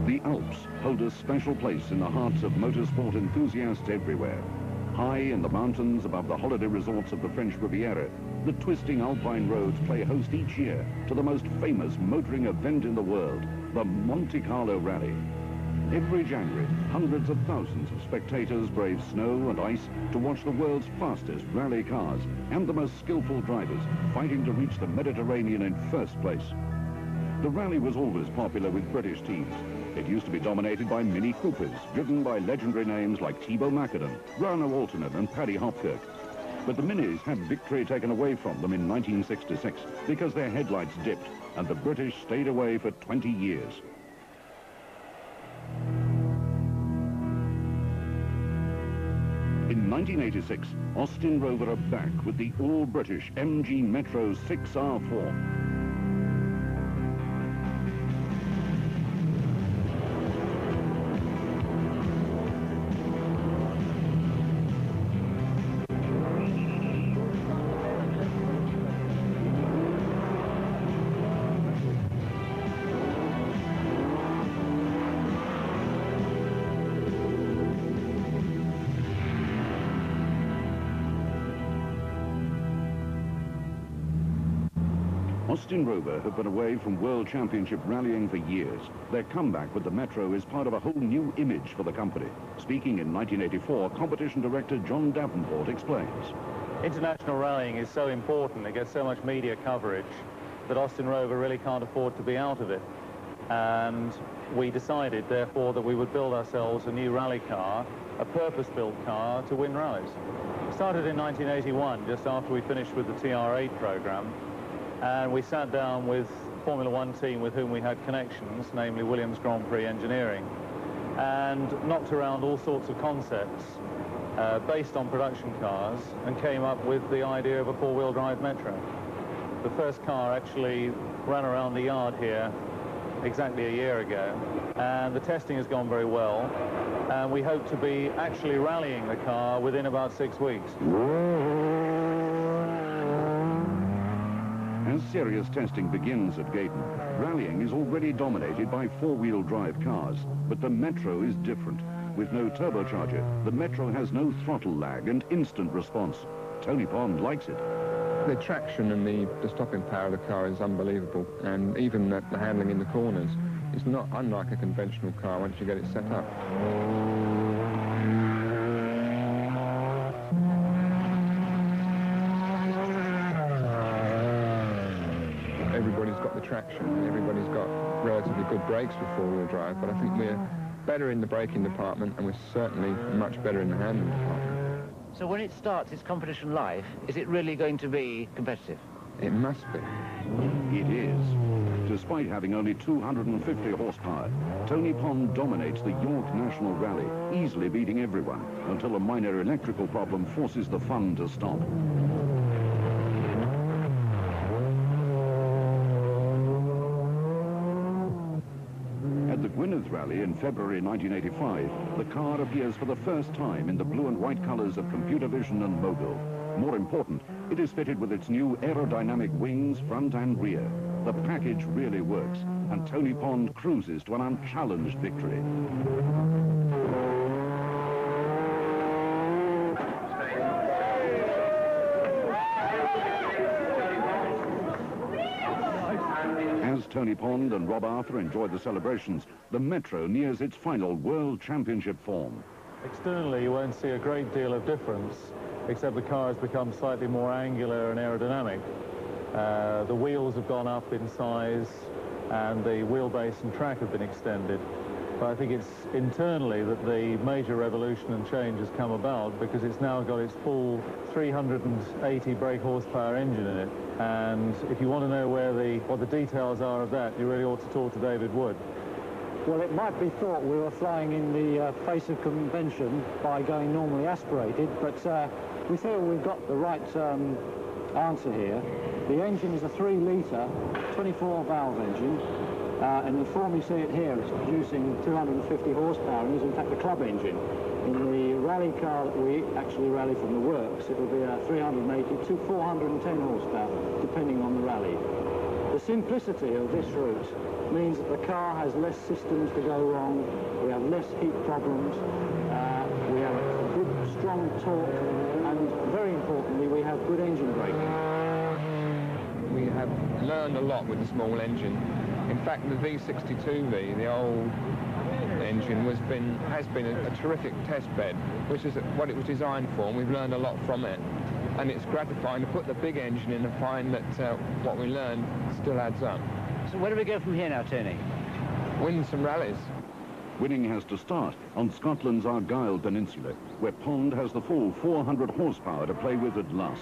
The Alps hold a special place in the hearts of motorsport enthusiasts everywhere. High in the mountains above the holiday resorts of the French Riviera, the twisting alpine roads play host each year to the most famous motoring event in the world, the Monte Carlo Rally. Every January, hundreds of thousands of spectators brave snow and ice to watch the world's fastest rally cars and the most skillful drivers fighting to reach the Mediterranean in first place. The rally was always popular with British teams. It used to be dominated by Mini Coopers, driven by legendary names like Thibaut Macadam, Rano Altonen and Paddy Hopkirk. But the Minis had victory taken away from them in 1966 because their headlights dipped and the British stayed away for 20 years. In 1986, Austin Rover are back with the all-British MG Metro 6R4. Austin Rover have been away from World Championship rallying for years. Their comeback with the Metro is part of a whole new image for the company. Speaking in 1984, competition director John Davenport explains. International rallying is so important, it gets so much media coverage, that Austin Rover really can't afford to be out of it. And we decided, therefore, that we would build ourselves a new rally car, a purpose-built car to win rallies. It started in 1981, just after we finished with the TR8 program. And we sat down with Formula One team with whom we had connections, namely Williams Grand Prix Engineering, and knocked around all sorts of concepts based on production cars and came up with the idea of a four-wheel drive Metro. The first car actually ran around the yard here exactly a year ago, and the testing has gone very well, and we hope to be actually rallying the car within about 6 weeks. As serious testing begins at Gaydon, rallying is already dominated by four-wheel drive cars, but the Metro is different. With no turbocharger, the Metro has no throttle lag and instant response. Tony Pond likes it. The traction and the stopping power of the car is unbelievable, and even the handling in the corners is not unlike a conventional car once you get it set up. Everybody's got the traction, everybody's got relatively good brakes with four-wheel drive, but I think we're better in the braking department, and we're certainly much better in the handling department. So when it starts its competition life, is it really going to be competitive? It must be. It is. Despite having only 250 horsepower, Tony Pond dominates the York National Rally, easily beating everyone, until a minor electrical problem forces the fun to stop. Gwynedd Rally in February 1985, the car appears for the first time in the blue and white colors of computer vision and mogul. More important, it is fitted with its new aerodynamic wings, front and rear. The package really works, and Tony Pond cruises to an unchallenged victory. As Tony Pond and Rob Arthur enjoy the celebrations, the Metro nears its final World Championship form. Externally, you won't see a great deal of difference, except the car has become slightly more angular and aerodynamic. The wheels have gone up in size, and the wheelbase and track have been extended. But I think it's internally that the major revolution and change has come about, because it's now got its full 380 brake horsepower engine in it. And if you want to know what the details are of that, you really ought to talk to David Wood. Well, it might be thought we were flying in the face of convention by going normally aspirated, but we feel we've got the right answer here. The engine is a 3-litre, 24-valve engine. And the form you see it here, it's producing 250 horsepower and is in fact a club engine. In the rally car that we actually rally from the works, it will be a 380 to 410 horsepower, depending on the rally. The simplicity of this route means that the car has less systems to go wrong, we have less heat problems, we have good, strong torque, and very importantly, we have good engine braking. We have learned a lot with the small engine. In fact, the V62V, the old engine, has been a terrific test bed, which is what it was designed for, and we've learned a lot from it. And it's gratifying to put the big engine in and find that what we learned still adds up. So where do we go from here now, Tony? Win some rallies. Winning has to start on Scotland's Argyll Peninsula, where Pond has the full 400 horsepower to play with at last.